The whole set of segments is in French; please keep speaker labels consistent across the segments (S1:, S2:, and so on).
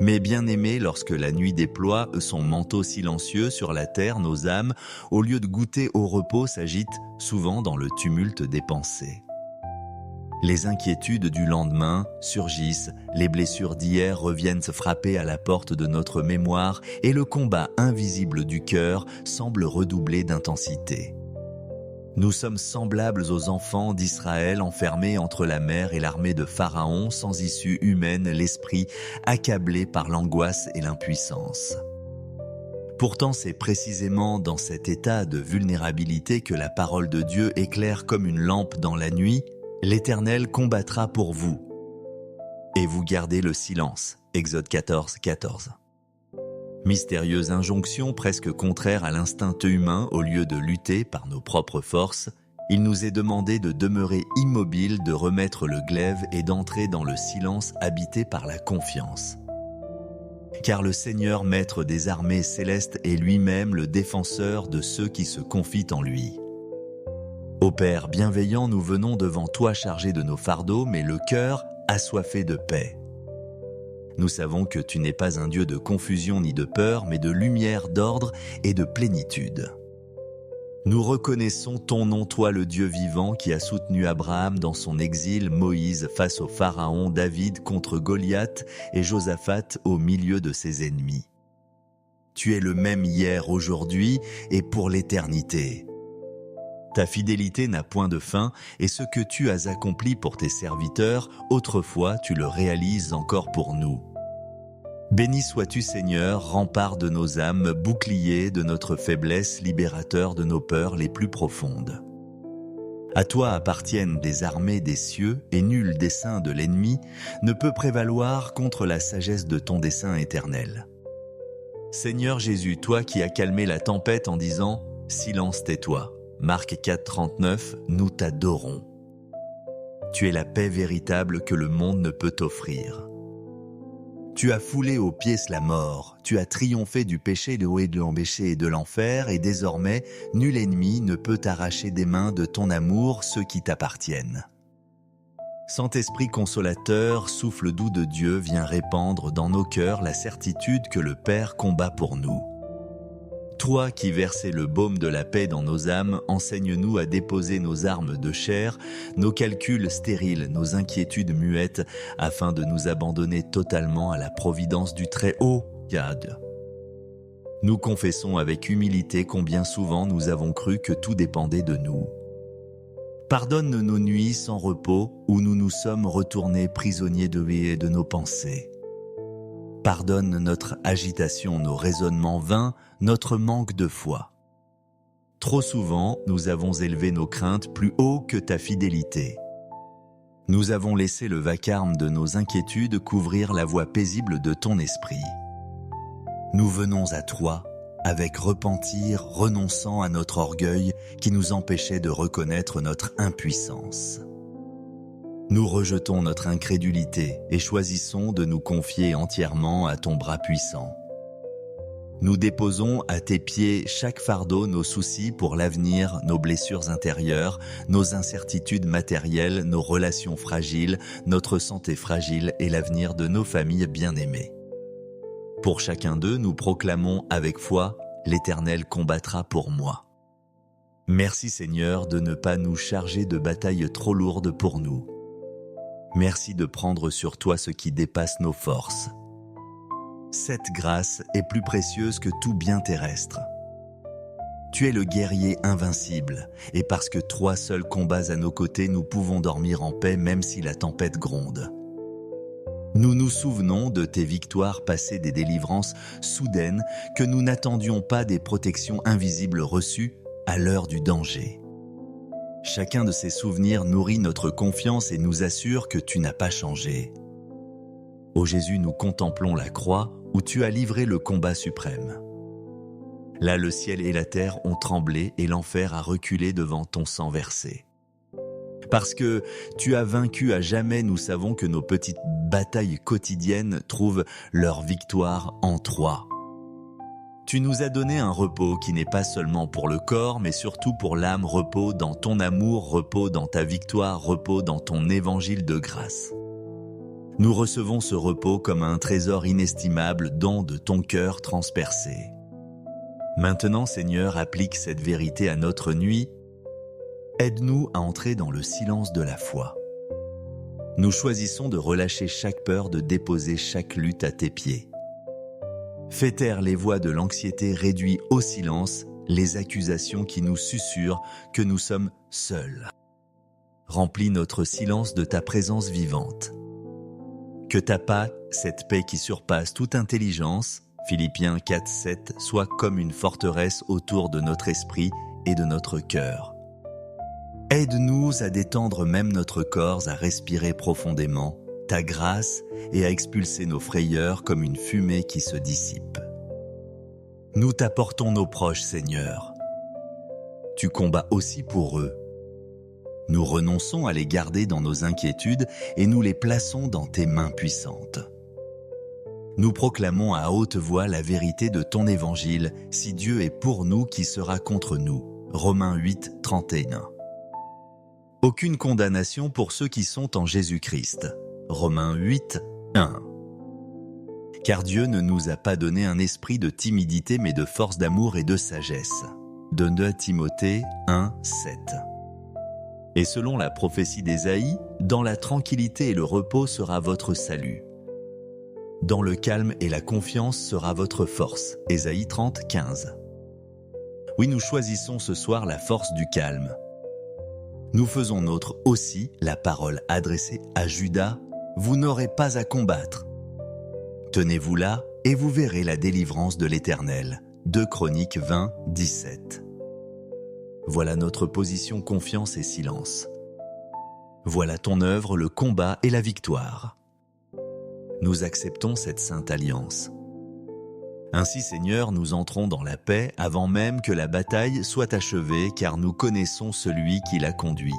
S1: Mais bien-aimés, lorsque la nuit déploie son manteau silencieux sur la terre, nos âmes, au lieu de goûter au repos, s'agitent souvent dans le tumulte des pensées. Les inquiétudes du lendemain surgissent, les blessures d'hier reviennent se frapper à la porte de notre mémoire et le combat invisible du cœur semble redoubler d'intensité. Nous sommes semblables aux enfants d'Israël enfermés entre la mer et l'armée de Pharaon, sans issue humaine, l'esprit accablé par l'angoisse et l'impuissance. Pourtant, c'est précisément dans cet état de vulnérabilité que la parole de Dieu éclaire comme une lampe dans la nuit. L'Éternel combattra pour vous, et vous gardez le silence. Exode 14, 14. Mystérieuse injonction presque contraire à l'instinct humain, au lieu de lutter par nos propres forces, il nous est demandé de demeurer immobile, de remettre le glaive et d'entrer dans le silence habité par la confiance. Car le Seigneur, maître des armées célestes, est lui-même le défenseur de ceux qui se confient en lui. Ô Père bienveillant, nous venons devant toi chargés de nos fardeaux, mais le cœur assoiffé de paix. Nous savons que tu n'es pas un Dieu de confusion ni de peur, mais de lumière, d'ordre et de plénitude. Nous reconnaissons ton nom, toi le Dieu vivant, qui a soutenu Abraham dans son exil, Moïse face au Pharaon, David contre Goliath et Josaphat au milieu de ses ennemis. Tu es le même hier, aujourd'hui et pour l'éternité. Ta fidélité n'a point de fin, et ce que tu as accompli pour tes serviteurs, autrefois tu le réalises encore pour nous. Béni sois-tu Seigneur, rempart de nos âmes, bouclier de notre faiblesse, libérateur de nos peurs les plus profondes. À toi appartiennent des armées des cieux, et nul dessein de l'ennemi ne peut prévaloir contre la sagesse de ton dessein éternel. Seigneur Jésus, toi qui as calmé la tempête en disant « Silence, tais-toi ». Marc 4, 39, nous t'adorons. Tu es la paix véritable que le monde ne peut offrir. Tu as foulé aux pieds la mort, tu as triomphé du péché, de l'embêché et de l'enfer, et désormais, nul ennemi ne peut t'arracher des mains de ton amour ceux qui t'appartiennent. Saint-Esprit consolateur, souffle doux de Dieu, viens répandre dans nos cœurs la certitude que le Père combat pour nous. Toi qui versais le baume de la paix dans nos âmes, enseigne-nous à déposer nos armes de chair, nos calculs stériles, nos inquiétudes muettes, afin de nous abandonner totalement à la providence du Très-Haut, Yad. Nous confessons avec humilité combien souvent nous avons cru que tout dépendait de nous. Pardonne nos nuits sans repos, où nous nous sommes retournés prisonniers de nos pensées. Pardonne notre agitation, nos raisonnements vains, notre manque de foi. Trop souvent, nous avons élevé nos craintes plus haut que ta fidélité. Nous avons laissé le vacarme de nos inquiétudes couvrir la voie paisible de ton esprit. Nous venons à toi, avec repentir, renonçant à notre orgueil qui nous empêchait de reconnaître notre impuissance. Nous rejetons notre incrédulité et choisissons de nous confier entièrement à ton bras puissant. Nous déposons à tes pieds chaque fardeau, nos soucis pour l'avenir, nos blessures intérieures, nos incertitudes matérielles, nos relations fragiles, notre santé fragile et l'avenir de nos familles bien-aimées. Pour chacun d'eux, nous proclamons avec foi « L'Éternel combattra pour moi ». Merci Seigneur de ne pas nous charger de batailles trop lourdes pour nous. Merci de prendre sur toi ce qui dépasse nos forces. Cette grâce est plus précieuse que tout bien terrestre. Tu es le guerrier invincible, et parce que toi seul combats à nos côtés, nous pouvons dormir en paix même si la tempête gronde. Nous nous souvenons de tes victoires passées, des délivrances soudaines, que nous n'attendions pas, des protections invisibles reçues à l'heure du danger. Chacun de ces souvenirs nourrit notre confiance et nous assure que tu n'as pas changé. Ô Jésus, nous contemplons la croix où tu as livré le combat suprême. Là, le ciel et la terre ont tremblé et l'enfer a reculé devant ton sang versé. Parce que tu as vaincu à jamais, nous savons que nos petites batailles quotidiennes trouvent leur victoire en toi. Tu nous as donné un repos qui n'est pas seulement pour le corps, mais surtout pour l'âme, repos dans ton amour, repos dans ta victoire, repos dans ton évangile de grâce. Nous recevons ce repos comme un trésor inestimable, don de ton cœur transpercé. Maintenant, Seigneur, applique cette vérité à notre nuit. Aide-nous à entrer dans le silence de la foi. Nous choisissons de relâcher chaque peur, de déposer chaque lutte à tes pieds. Fais taire les voix de l'anxiété, réduis au silence les accusations qui nous susurrent que nous sommes seuls. Remplis notre silence de ta présence vivante. Que ta paix, cette paix qui surpasse toute intelligence, Philippiens 4:7, soit comme une forteresse autour de notre esprit et de notre cœur. Aide-nous à détendre même notre corps, à respirer profondément ta grâce et à expulser nos frayeurs comme une fumée qui se dissipe. Nous t'apportons nos proches, Seigneur. Tu combats aussi pour eux. Nous renonçons à les garder dans nos inquiétudes et nous les plaçons dans tes mains puissantes. Nous proclamons à haute voix la vérité de ton évangile. Si Dieu est pour nous, qui sera contre nous? Romains 8:31. Aucune condamnation pour ceux qui sont en Jésus-Christ. Romains 8:1. Car Dieu ne nous a pas donné un esprit de timidité mais de force, d'amour et de sagesse. 2 Timothée 1:7. Et selon la prophétie d'Ésaïe, dans la tranquillité et le repos sera votre salut. Dans le calme et la confiance sera votre force. Ésaïe 30:15. Oui, nous choisissons ce soir la force du calme. Nous faisons nôtre aussi la parole adressée à Judas, vous n'aurez pas à combattre. Tenez-vous là et vous verrez la délivrance de l'Éternel. 2 Chroniques 20:17. Voilà notre position, confiance et silence. Voilà ton œuvre, le combat et la victoire. Nous acceptons cette sainte alliance. Ainsi, Seigneur, nous entrons dans la paix avant même que la bataille soit achevée, car nous connaissons celui qui la conduit.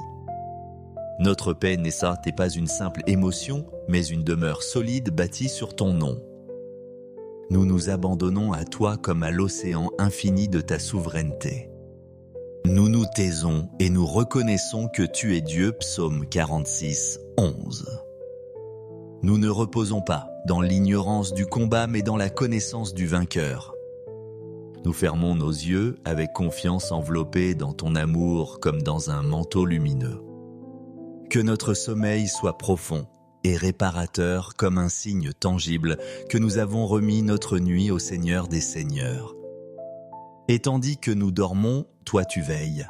S1: Notre paix n'est pas une simple émotion, mais une demeure solide bâtie sur ton nom. Nous nous abandonnons à toi comme à l'océan infini de ta souveraineté. Nous nous taisons et nous reconnaissons que tu es Dieu. Psaume 46:11. Nous ne reposons pas dans l'ignorance du combat, mais dans la connaissance du vainqueur. Nous fermons nos yeux avec confiance, enveloppés dans ton amour comme dans un manteau lumineux. Que notre sommeil soit profond et réparateur comme un signe tangible que nous avons remis notre nuit au Seigneur des Seigneurs. Et tandis que nous dormons, toi tu veilles.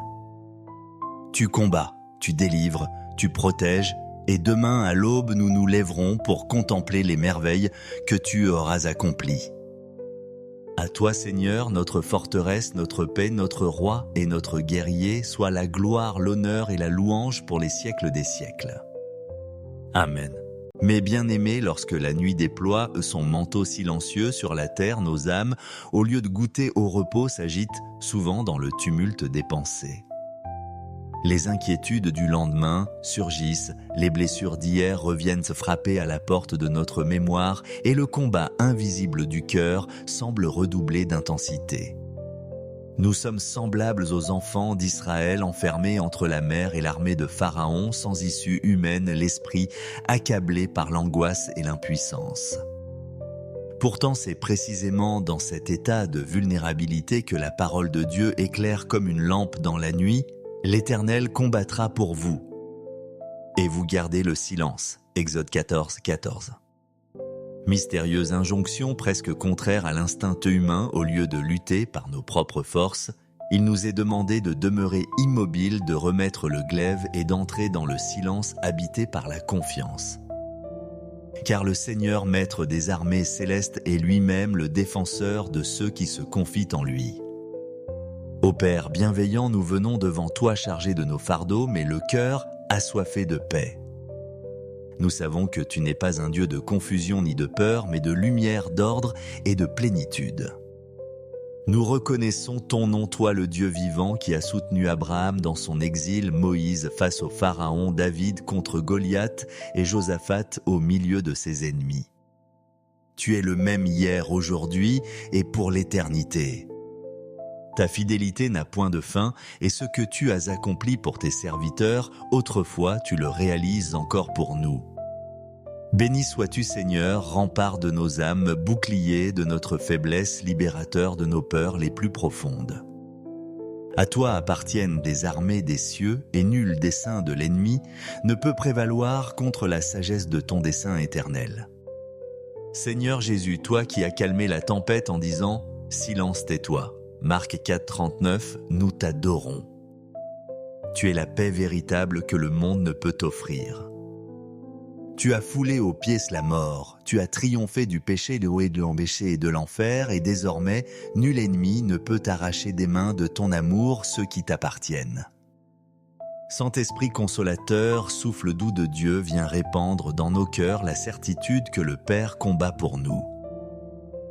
S1: Tu combats, tu délivres, tu protèges, et demain à l'aube nous nous lèverons pour contempler les merveilles que tu auras accomplies. À toi, Seigneur, notre forteresse, notre paix, notre roi et notre guerrier, soit la gloire, l'honneur et la louange pour les siècles des siècles. Amen. Mais bien-aimés, lorsque la nuit déploie son manteau silencieux sur la terre, nos âmes, au lieu de goûter au repos, s'agitent souvent dans le tumulte des pensées. Les inquiétudes du lendemain surgissent, les blessures d'hier reviennent se frapper à la porte de notre mémoire et le combat invisible du cœur semble redoubler d'intensité. Nous sommes semblables aux enfants d'Israël enfermés entre la mer et l'armée de Pharaon, sans issue humaine, l'esprit accablé par l'angoisse et l'impuissance. Pourtant, c'est précisément dans cet état de vulnérabilité que la parole de Dieu éclaire comme une lampe dans la nuit. L'Éternel combattra pour vous, et vous gardez le silence. Exode 14:14. Mystérieuse injonction presque contraire à l'instinct humain, au lieu de lutter par nos propres forces, il nous est demandé de demeurer immobile, de remettre le glaive et d'entrer dans le silence habité par la confiance. Car le Seigneur, maître des armées célestes, est lui-même le défenseur de ceux qui se confient en lui. Ô Père bienveillant, nous venons devant toi chargés de nos fardeaux, mais le cœur assoiffé de paix. Nous savons que tu n'es pas un Dieu de confusion ni de peur, mais de lumière, d'ordre et de plénitude. Nous reconnaissons ton nom, toi le Dieu vivant qui a soutenu Abraham dans son exil, Moïse face au Pharaon, David contre Goliath et Josaphat au milieu de ses ennemis. Tu es le même hier, aujourd'hui et pour l'éternité. Ta fidélité n'a point de fin, et ce que tu as accompli pour tes serviteurs, autrefois tu le réalises encore pour nous. Béni sois-tu Seigneur, rempart de nos âmes, bouclier de notre faiblesse, libérateur de nos peurs les plus profondes. À toi appartiennent des armées des cieux, et nul dessein de l'ennemi ne peut prévaloir contre la sagesse de ton dessein éternel. Seigneur Jésus, toi qui as calmé la tempête en disant « Silence, tais-toi » Marc 4, 39, nous t'adorons. Tu es la paix véritable que le monde ne peut offrir. Tu as foulé aux pieds la mort, tu as triomphé du péché, de l'embêché et de l'enfer, et désormais, nul ennemi ne peut t'arracher des mains de ton amour ceux qui t'appartiennent. Saint-Esprit consolateur, souffle doux de Dieu, viens répandre dans nos cœurs la certitude que le Père combat pour nous.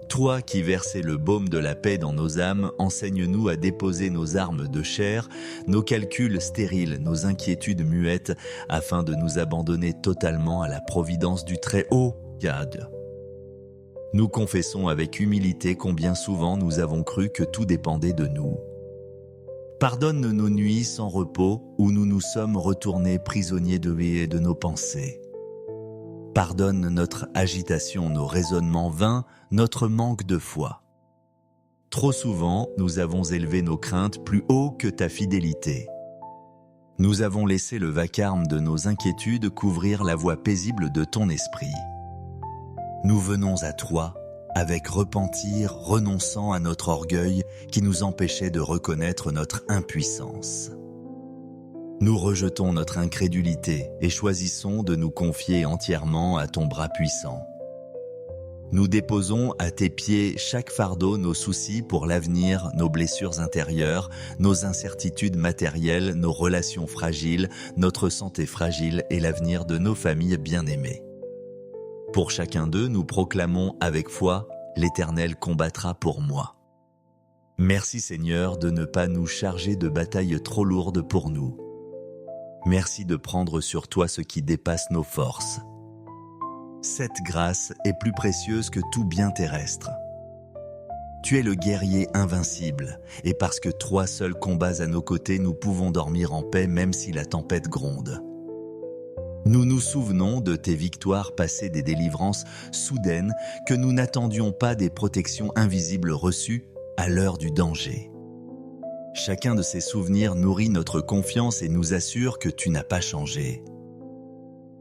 S1: Toi qui versais le baume de la paix dans nos âmes, enseigne-nous à déposer nos armes de chair, nos calculs stériles, nos inquiétudes muettes, afin de nous abandonner totalement à la providence du Très-Haut, Yad. Nous confessons avec humilité combien souvent nous avons cru que tout dépendait de nous. Pardonne nos nuits sans repos où nous nous sommes retournés prisonniers de nos pensées. Pardonne notre agitation, nos raisonnements vains, notre manque de foi. Trop souvent, nous avons élevé nos craintes plus haut que ta fidélité. Nous avons laissé le vacarme de nos inquiétudes couvrir la voie paisible de ton esprit. Nous venons à toi, avec repentir, renonçant à notre orgueil qui nous empêchait de reconnaître notre impuissance. Nous rejetons notre incrédulité et choisissons de nous confier entièrement à ton bras puissant. Nous déposons à tes pieds chaque fardeau, nos soucis pour l'avenir, nos blessures intérieures, nos incertitudes matérielles, nos relations fragiles, notre santé fragile et l'avenir de nos familles bien-aimées. Pour chacun d'eux, nous proclamons avec foi « L'Éternel combattra pour moi ». Merci Seigneur de ne pas nous charger de batailles trop lourdes pour nous. Merci de prendre sur toi ce qui dépasse nos forces. Cette grâce est plus précieuse que tout bien terrestre. Tu es le guerrier invincible, et parce que toi seul combats à nos côtés, nous pouvons dormir en paix même si la tempête gronde. Nous nous souvenons de tes victoires passées, des délivrances soudaines, que nous n'attendions pas, des protections invisibles reçues à l'heure du danger. Chacun de ces souvenirs nourrit notre confiance et nous assure que tu n'as pas changé.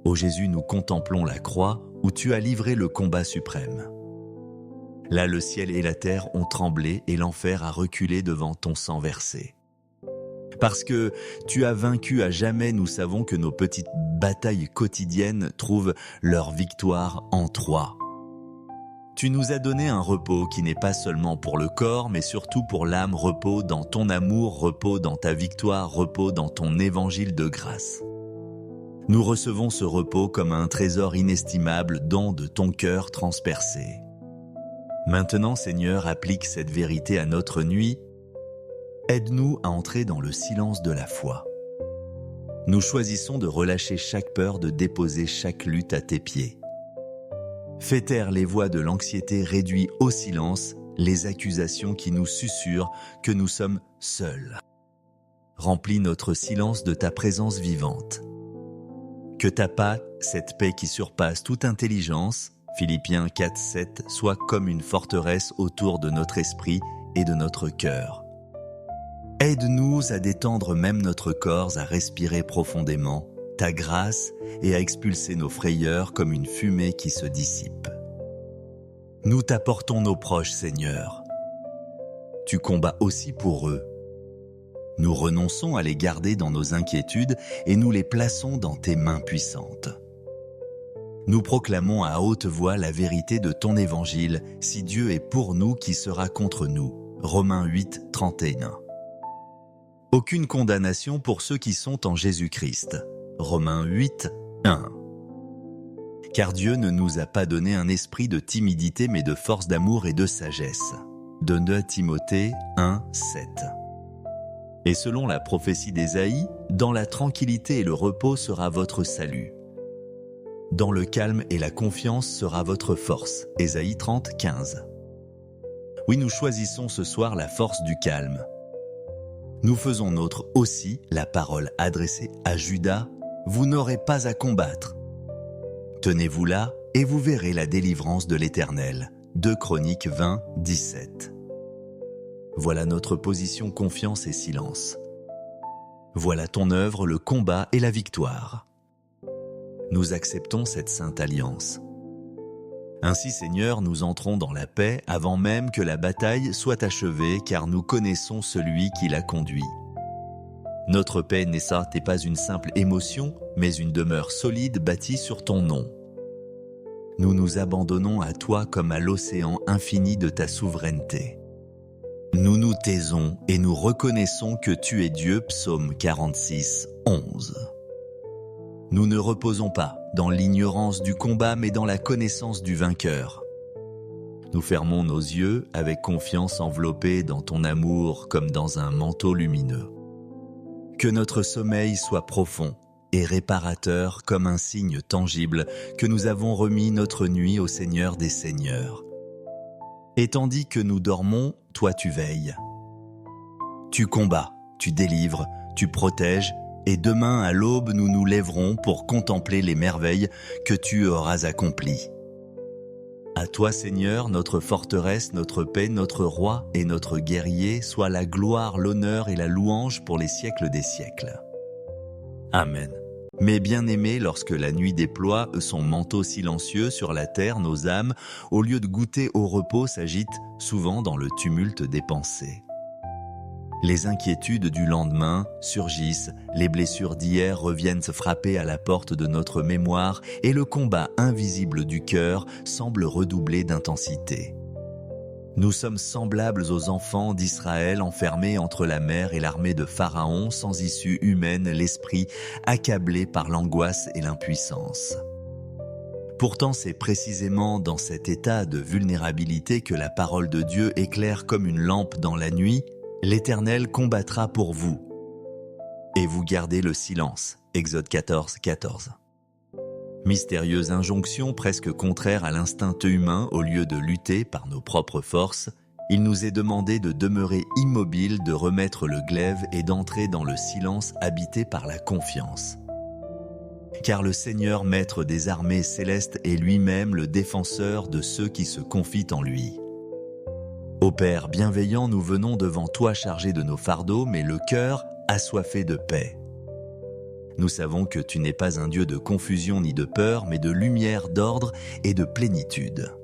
S1: Ô Jésus, nous contemplons la croix où tu as livré le combat suprême. Là, le ciel et la terre ont tremblé et l'enfer a reculé devant ton sang versé. Parce que tu as vaincu à jamais, nous savons que nos petites batailles quotidiennes trouvent leur victoire en toi. Tu nous as donné un repos qui n'est pas seulement pour le corps, mais surtout pour l'âme, repos dans ton amour, repos dans ta victoire, repos dans ton évangile de grâce. Nous recevons ce repos comme un trésor inestimable, don de ton cœur transpercé. Maintenant, Seigneur, applique cette vérité à notre nuit. Aide-nous à entrer dans le silence de la foi. Nous choisissons de relâcher chaque peur, de déposer chaque lutte à tes pieds. Fais taire les voix de l'anxiété, réduis au silence les accusations qui nous susurrent que nous sommes seuls. Remplis notre silence de ta présence vivante. Que ta paix, cette paix qui surpasse toute intelligence, Philippiens 4, 7, soit comme une forteresse autour de notre esprit et de notre cœur. Aide-nous à détendre même notre corps, à respirer profondément ta grâce et à expulser nos frayeurs comme une fumée qui se dissipe. Nous t'apportons nos proches, Seigneur. Tu combats aussi pour eux. Nous renonçons à les garder dans nos inquiétudes et nous les plaçons dans tes mains puissantes. Nous proclamons à haute voix la vérité de ton évangile. Si Dieu est pour nous, qui sera contre nous? Romains 8, 31. Aucune condamnation pour ceux qui sont en Jésus-Christ. Romains 8, 1. Car Dieu ne nous a pas donné un esprit de timidité, mais de force, d'amour et de sagesse. De 2 Timothée 1, 7. Et selon la prophétie d'Ésaïe, dans la tranquillité et le repos sera votre salut. Dans le calme et la confiance sera votre force. Ésaïe 30, 15. Oui, nous choisissons ce soir la force du calme. Nous faisons nôtre aussi la parole adressée à Judas. Vous n'aurez pas à combattre. Tenez-vous là et vous verrez la délivrance de l'Éternel. 2 Chroniques 20, 17. Voilà notre position confiance et silence. Voilà ton œuvre, le combat et la victoire. Nous acceptons cette sainte alliance. Ainsi, Seigneur, nous entrons dans la paix avant même que la bataille soit achevée, car nous connaissons celui qui la conduit. Notre paix n'est pas une simple émotion, mais une demeure solide bâtie sur ton nom. Nous nous abandonnons à toi comme à l'océan infini de ta souveraineté. Nous nous taisons et nous reconnaissons que tu es Dieu, psaume 46, 11. Nous ne reposons pas dans l'ignorance du combat, mais dans la connaissance du vainqueur. Nous fermons nos yeux avec confiance enveloppés dans ton amour comme dans un manteau lumineux. Que notre sommeil soit profond et réparateur comme un signe tangible que nous avons remis notre nuit au Seigneur des Seigneurs. Et tandis que nous dormons, toi tu veilles. Tu combats, tu délivres, tu protèges, et demain à l'aube nous nous lèverons pour contempler les merveilles que tu auras accomplies. À toi Seigneur, notre forteresse, notre paix, notre roi et notre guerrier, soit la gloire, l'honneur et la louange pour les siècles des siècles. Amen. Mes bien-aimés, lorsque la nuit déploie son manteau silencieux sur la terre, nos âmes, au lieu de goûter au repos, s'agitent souvent dans le tumulte des pensées. Les inquiétudes du lendemain surgissent, les blessures d'hier reviennent se frapper à la porte de notre mémoire et le combat invisible du cœur semble redoubler d'intensité. Nous sommes semblables aux enfants d'Israël enfermés entre la mer et l'armée de Pharaon, sans issue humaine, l'esprit accablé par l'angoisse et l'impuissance. Pourtant, c'est précisément dans cet état de vulnérabilité que la parole de Dieu éclaire comme une lampe dans la nuit. L'Éternel combattra pour vous, et vous gardez le silence. Exode 14, 14. Mystérieuse injonction presque contraire à l'instinct humain, au lieu de lutter par nos propres forces, il nous est demandé de demeurer immobile, de remettre le glaive et d'entrer dans le silence habité par la confiance. Car le Seigneur, maître des armées célestes, est lui-même le défenseur de ceux qui se confient en lui. Ô Père bienveillant, nous venons devant toi chargés de nos fardeaux, mais le cœur assoiffé de paix. Nous savons que tu n'es pas un Dieu de confusion ni de peur, mais de lumière, d'ordre et de plénitude.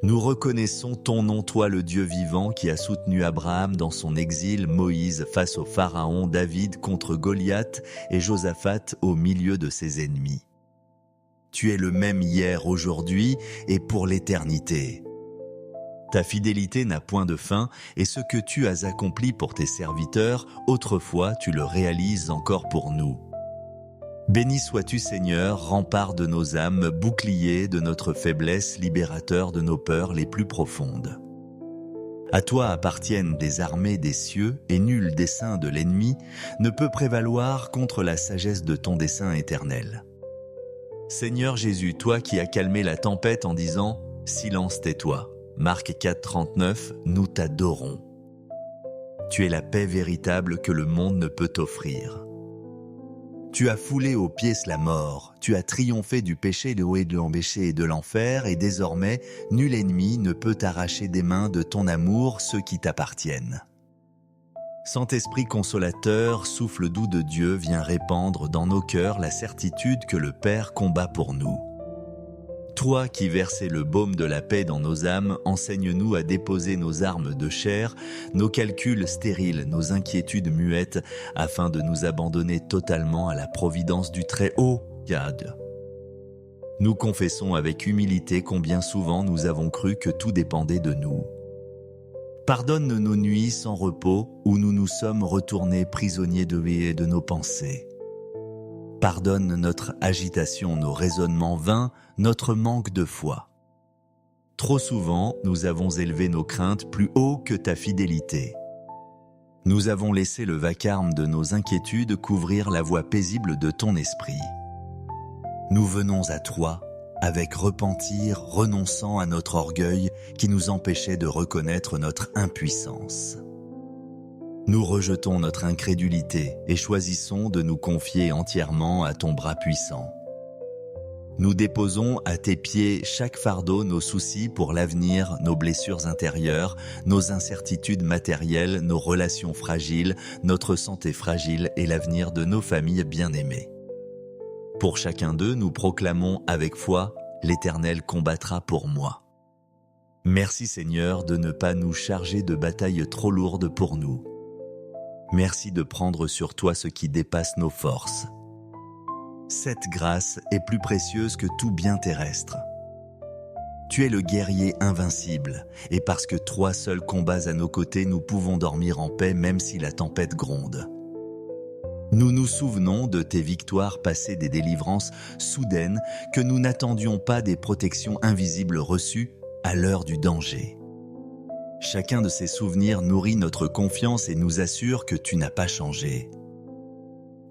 S1: Nous reconnaissons ton nom, toi le Dieu vivant qui a soutenu Abraham dans son exil, Moïse face au Pharaon, David contre Goliath et Josaphat au milieu de ses ennemis. Tu es le même hier, aujourd'hui et pour l'éternité. Ta fidélité n'a point de fin, et ce que tu as accompli pour tes serviteurs, autrefois tu le réalises encore pour nous. Béni sois-tu Seigneur, rempart de nos âmes, bouclier de notre faiblesse, libérateur de nos peurs les plus profondes. À toi appartiennent des armées des cieux, et nul dessein de l'ennemi ne peut prévaloir contre la sagesse de ton dessein éternel. Seigneur Jésus, toi qui as calmé la tempête en disant « Silence, tais-toi ». Marc 4, 39, nous t'adorons. Tu es la paix véritable que le monde ne peut offrir. Tu as foulé aux pieds la mort, tu as triomphé du péché, de l'embêché et de l'enfer, et désormais, nul ennemi ne peut t'arracher des mains de ton amour ceux qui t'appartiennent. Saint-Esprit consolateur, souffle doux de Dieu, viens répandre dans nos cœurs la certitude que le Père combat pour nous. Toi qui versais le baume de la paix dans nos âmes, enseigne-nous à déposer nos armes de chair, nos calculs stériles, nos inquiétudes muettes, afin de nous abandonner totalement à la providence du Très-Haut, Yad. Nous confessons avec humilité combien souvent nous avons cru que tout dépendait de nous. Pardonne nos nuits sans repos où nous nous sommes retournés prisonniers de nos pensées. Pardonne notre agitation, nos raisonnements vains, notre manque de foi. Trop souvent, nous avons élevé nos craintes plus haut que ta fidélité. Nous avons laissé le vacarme de nos inquiétudes couvrir la voie paisible de ton esprit. Nous venons à toi avec repentir, renonçant à notre orgueil qui nous empêchait de reconnaître notre impuissance. Nous rejetons notre incrédulité et choisissons de nous confier entièrement à ton bras puissant. Nous déposons à tes pieds chaque fardeau, nos soucis pour l'avenir, nos blessures intérieures, nos incertitudes matérielles, nos relations fragiles, notre santé fragile et l'avenir de nos familles bien-aimées. Pour chacun d'eux, nous proclamons avec foi, l'Éternel combattra pour moi. Merci Seigneur de ne pas nous charger de batailles trop lourdes pour nous. Merci de prendre sur toi ce qui dépasse nos forces. Cette grâce est plus précieuse que tout bien terrestre. Tu es le guerrier invincible, et parce que toi seul combats à nos côtés, nous pouvons dormir en paix même si la tempête gronde. Nous nous souvenons de tes victoires passées, des délivrances soudaines, que nous n'attendions pas, des protections invisibles reçues à l'heure du danger. Chacun de ces souvenirs nourrit notre confiance et nous assure que tu n'as pas changé.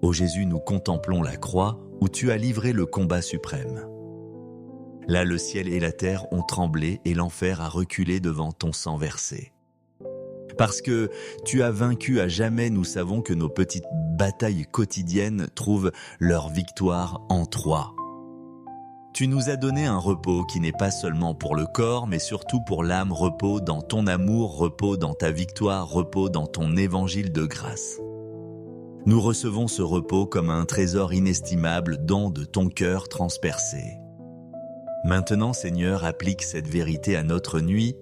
S1: Ô Jésus, nous contemplons la croix où tu as livré le combat suprême. Là, le ciel et la terre ont tremblé et l'enfer a reculé devant ton sang versé. Parce que tu as vaincu à jamais, nous savons que nos petites batailles quotidiennes trouvent leur victoire en toi. Tu nous as donné un repos qui n'est pas seulement pour le corps, mais surtout pour l'âme, repos dans ton amour, repos dans ta victoire, repos dans ton évangile de grâce. Nous recevons ce repos comme un trésor inestimable, don de ton cœur transpercé. Maintenant, Seigneur, applique cette vérité à notre nuit.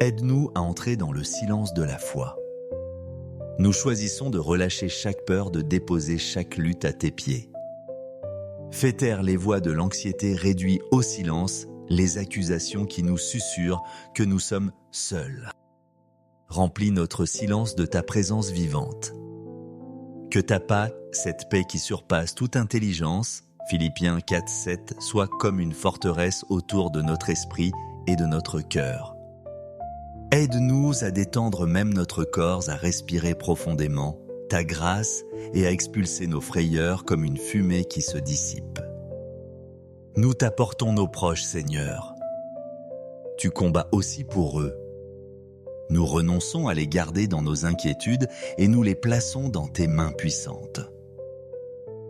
S1: Aide-nous à entrer dans le silence de la foi. Nous choisissons de relâcher chaque peur, de déposer chaque lutte à tes pieds. Fais taire les voix de l'anxiété, réduis au silence les accusations qui nous susurrent que nous sommes seuls. Remplis notre silence de ta présence vivante. Que ta paix, cette paix qui surpasse toute intelligence, Philippiens 4:7, soit comme une forteresse autour de notre esprit et de notre cœur. Aide-nous à détendre même notre corps, à respirer profondément ta grâce et à expulser nos frayeurs comme une fumée qui se dissipe. Nous t'apportons nos proches, Seigneur. Tu combats aussi pour eux. Nous renonçons à les garder dans nos inquiétudes et nous les plaçons dans tes mains puissantes.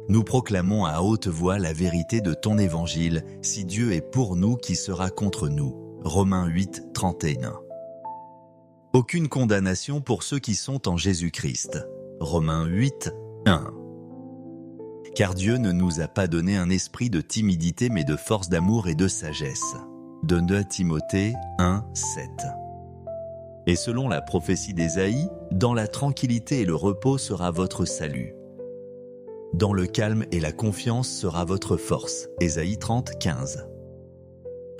S1: Nous proclamons à haute voix la vérité de ton évangile. Si Dieu est pour nous, qui sera contre nous? Romains 8:31. Aucune condamnation pour ceux qui sont en Jésus-Christ. Romains 8:1. Car Dieu ne nous a pas donné un esprit de timidité, mais de force, d'amour et de sagesse. De 2 Timothée 1:7. Et selon la prophétie d'Ésaïe, dans la tranquillité et le repos sera votre salut. Dans le calme et la confiance sera votre force. Ésaïe 30:15.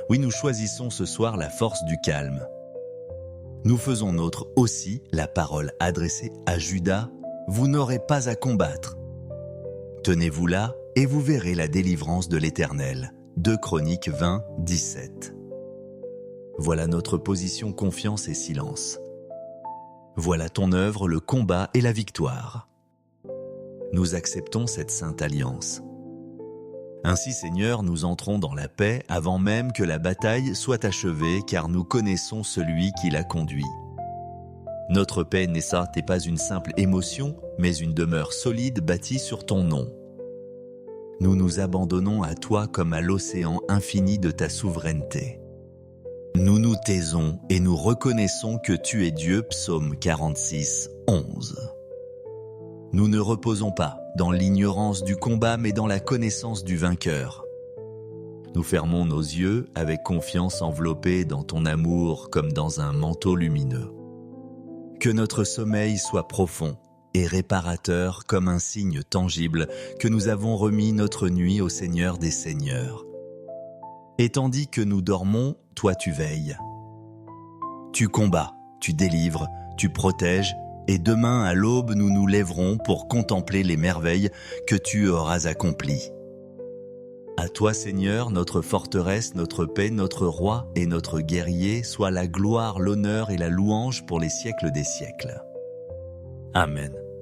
S1: Oui, nous choisissons ce soir la force du calme. Nous faisons nôtre aussi la parole adressée à Judas, vous n'aurez pas à combattre. Tenez-vous là et vous verrez la délivrance de l'Éternel. 2 Chroniques 20:17. Voilà notre position, confiance et silence. Voilà ton œuvre, le combat et la victoire. Nous acceptons cette sainte alliance. Ainsi, Seigneur, nous entrons dans la paix avant même que la bataille soit achevée, car nous connaissons celui qui la conduit. Notre paix n'est pas une simple émotion, mais une demeure solide bâtie sur ton nom. Nous nous abandonnons à toi comme à l'océan infini de ta souveraineté. Nous nous taisons et nous reconnaissons que tu es Dieu, psaume 46:11. Nous ne reposons pas dans l'ignorance du combat, mais dans la connaissance du vainqueur. Nous fermons nos yeux avec confiance, enveloppés dans ton amour comme dans un manteau lumineux. Que notre sommeil soit profond et réparateur comme un signe tangible que nous avons remis notre nuit au Seigneur des Seigneurs. Et tandis que nous dormons, toi tu veilles. Tu combats, tu délivres, tu protèges, et demain à l'aube nous nous lèverons pour contempler les merveilles que tu auras accomplies. À toi Seigneur, notre forteresse, notre paix, notre roi et notre guerrier, soit la gloire, l'honneur et la louange pour les siècles des siècles. Amen.